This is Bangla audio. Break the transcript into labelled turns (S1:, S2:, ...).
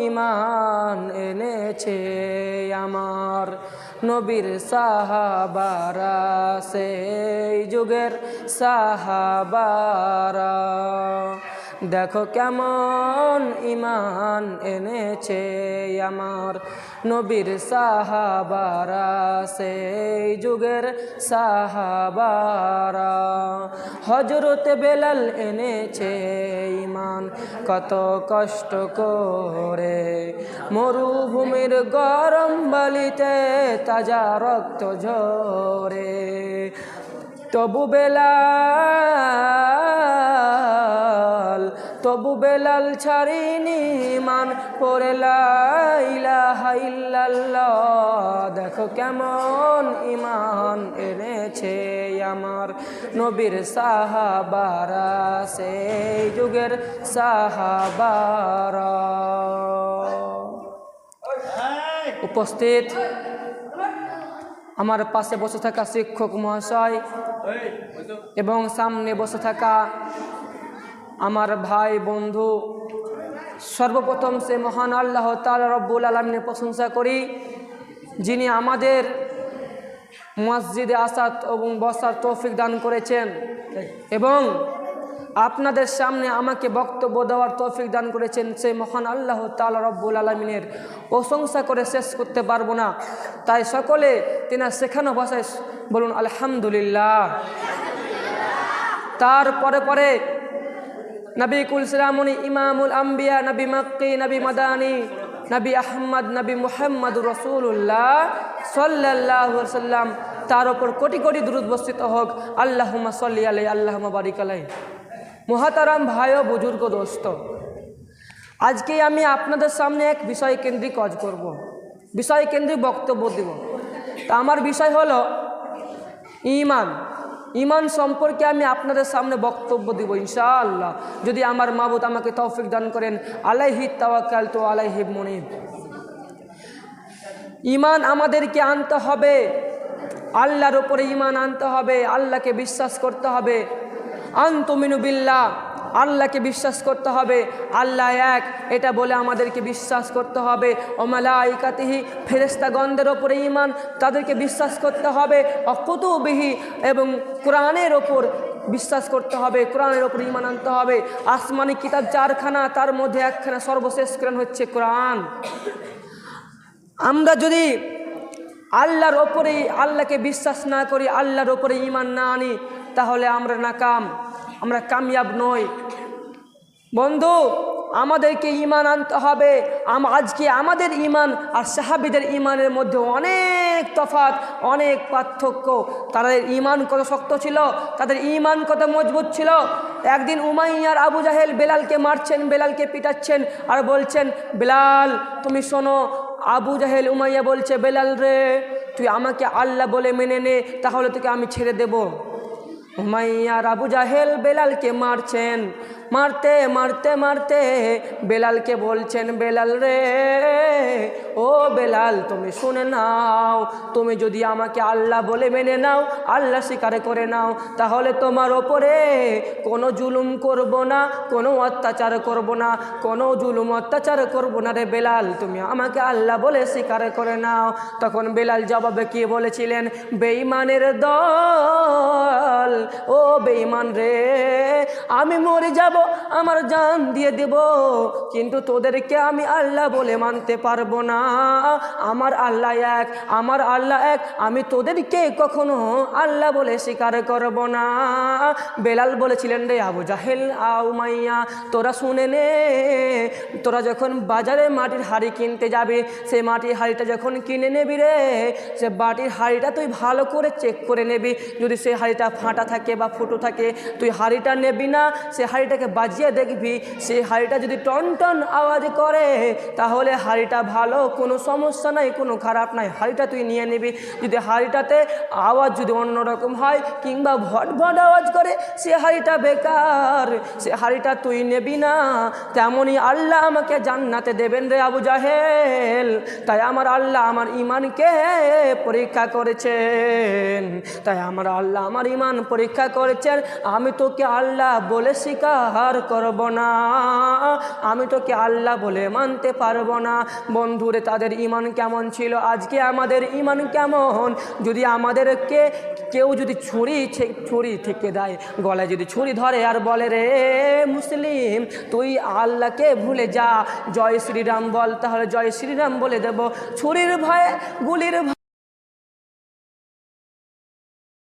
S1: ঈমান এনেছে আমার নবীর সাহাবারা সেই যুগের সাহাবারা দেখো কেমন ঈমান এনেছে আমার নবীর সাহাবারা সেই যুগের সাহাবারা হযরত বেলাল এনেছে ঈমান কত কষ্ট করে মরুভূমির গরম বালিতে তাজা রক্ত ঝরে তবু বেলাল ছাড়িনি ঈমান পড়ে লা ইলাহা ইল্লাল্লাহ দেখো কেমন ঈমান এনেছে আমার নবীর সাহাবারা সেই যুগের সাহাবারা। উপস্থিত আমার পাশে বসে থাকা শিক্ষক মহাশয় এবং সামনে বসে থাকা আমার ভাই বন্ধু, সর্বপ্রথম সে মহান আল্লাহ তাআলা রব্বুল আলামিনের প্রশংসা করি যিনি আমাদের মসজিদে আসার এবং বসার তৌফিক দান করেছেন এবং আপনাদের সামনে আমাকে বক্তব্য দেওয়ার তৌফিক দান করেছেন। সেই মহান আল্লাহ তাআলা রব্বুল আলামিনের প্রশংসা করে শেষ করতে পারবো না, তাই সকলে তিনার শেখানো ভাষায় বলুন আলহামদুলিল্লাহ। তারপরে পরে নবী কুল সালামুনি ইমামুল আম্বিয়া নবী মক্কি নবী মাদানী নবী আহমদ নবী মুহাম্মদুর রাসূলুল্লাহ সাল্লাল্লাহু আলাইহি ওয়াসাল্লাম তার উপর কোটি কোটি দুরূদ বর্ষিত হোক। আল্লাহুম্মা সাল্লি আলাইহি আল্লাহুম্মা বারিক আলাইহি। মুহতারাম ভাই ও বুজুর্গ দোস্ত, আজকে আমি আপনাদের সামনে এক বিষয় কেন্দ্রিক কাজ করব, বিষয় কেন্দ্রিক বক্তব্য দেব। তা আমার বিষয় হলো ঈমান। ঈমান সম্পর্কে আমি আপনাদের সামনে বক্তব্য দিব ইনশাআল্লাহ, যদি আমার মাবুদ আমাকে তৌফিক দান করেন। আলাইহি তাওয়াক্কালতু আলাইহি মুনীব। ঈমান আমাদেরকে আনতে হবে, আল্লাহর উপরে ঈমান আনতে হবে, আল্লাহকে বিশ্বাস করতে হবে। আনতুমিনু বিল্লাহ, আল্লাহকে বিশ্বাস করতে হবে, আল্লাহ এক এটা বলে আমাদেরকে বিশ্বাস করতে হবে। ও মালাইকাতিহি, ফেরেশতাগণদের ওপরে ঈমান, তাদেরকে বিশ্বাস করতে হবে। ও কুতুবিহি, এবং কোরআনের ওপর বিশ্বাস করতে হবে, কোরআনের ওপর ঈমান আনতে হবে। আসমানি কিতাব চারখানা, তার মধ্যে একখানা সর্বশেষ কোরআন হচ্ছে কোরআন। আমরা যদি আল্লাহর ওপরেই আল্লাহকে বিশ্বাস না করি, আল্লাহর ওপরে ঈমান না আনি, তাহলে আমরা নাকাম, আমরা কামিয়াব নই। বন্ধু, আমাদেরকে ঈমান আনতে হবে। আজকে আমাদের ঈমান আর সাহাবীদের ঈমানের মধ্যে অনেক তফাৎ, অনেক পার্থক্য। তাদের ঈমান কত শক্ত ছিল, তাদের ঈমান কত মজবুত ছিল। একদিন উমাইয়ার আবু জাহেল বেলালকে মারছেন, বেলালকে পিটাচ্ছেন আর বলছেন, বেলাল তুমি শোনো। আবু জাহেল উমাইয়া বলছে, বেলাল রে তুই আমাকে আল্লাহ বলে মেনে নে, তাহলে তোকে আমি ছেড়ে দেব। উমাইয়ার আবু জাহেল বেলালকে মারছেন, মারতে মারতে মারতে বেলালকে বলছেন, বেলাল রে ও বেলাল তুমি শুনে নাও, তুমি যদি আমাকে আল্লাহ বলে মেনে নাও, আল্লাহ স্বীকার করে নাও, তাহলে তোমার ওপরে কোনো জুলুম করব না, কোনো অত্যাচার করব না, কোনো জুলুম অত্যাচার করব না রে বেলাল, তুমি আমাকে আল্লাহ বলে স্বীকার করে নাও। তখন বেলাল জবাবে কি বলেছিলেন, বেঈমানের দল, ও বেঈমান রে আমি মরে যাব, আমার জান দিয়ে দেব, কিন্তু তোদেরকে আমি আল্লাহ বলে মানতে পারবো না। আমার আল্লাহ এক, আমার আল্লাহ এক, আমি তোদেরকে কখনো আল্লাহ বলে স্বীকার করব না। বেলাল বলেছিলেন, রে আবু জাহেল উমাইয়া তোরা শুনে নে, তোরা যখন বাজারে মাটির হাড়ি কিনতে যাবে, সেই মাটির হাড়িটা যখন কিনে নেবি রে, সে মাটির হাড়িটা তুই ভালো করে চেক করে নেবি। যদি সেই হাড়িটা ফাটা থাকে বা ফুটো থাকে, তুই হাড়িটা নেবি না, সে হাড়িটাকে বাজিয়ে দেখবি। সেই হাড়িটা যদি টন টন আওয়াজ করে, তাহলে হাড়িটা ভালো, কোনো সমস্যা নাই, কোনো খারাপ নাই, হাড়িটা তুই নিয়ে নিবি। যদি হাড়িটাতে আওয়াজ যদি অন্যরকম হয় কিংবা ভট ভট আওয়াজ করে, সে হাড়িটা বেকার, সে হাড়িটা তুই নেবি না। তেমনই আল্লাহ আমাকে জান্নাতে দেবেন রে আবু জাহেল। তাই আমার আল্লাহ আমার ঈমানকে পরীক্ষা করেছেন, তাই আমার আল্লাহ আমার ঈমান পরীক্ষা করেছেন। আমি তোকে আল্লাহ বলে স্বীকার করব না, আমি তোকে আল্লাহ বলে মানতে পারবো না। বন্ধুরে তাদের ঈমান কেমন ছিল, আজকে আমাদের ঈমান কেমন? যদি আমাদেরকে কেউ যদি ছুরি থেকে দেয়, গলায় যদি ছুরি ধরে আর বলে রে মুসলিম তুই আল্লাহকে ভুলে যা, জয় শ্রীরাম বল, তাহলে জয় শ্রীরাম বলে দেব। ছুরির ভয়ে, গুলির ভয়ে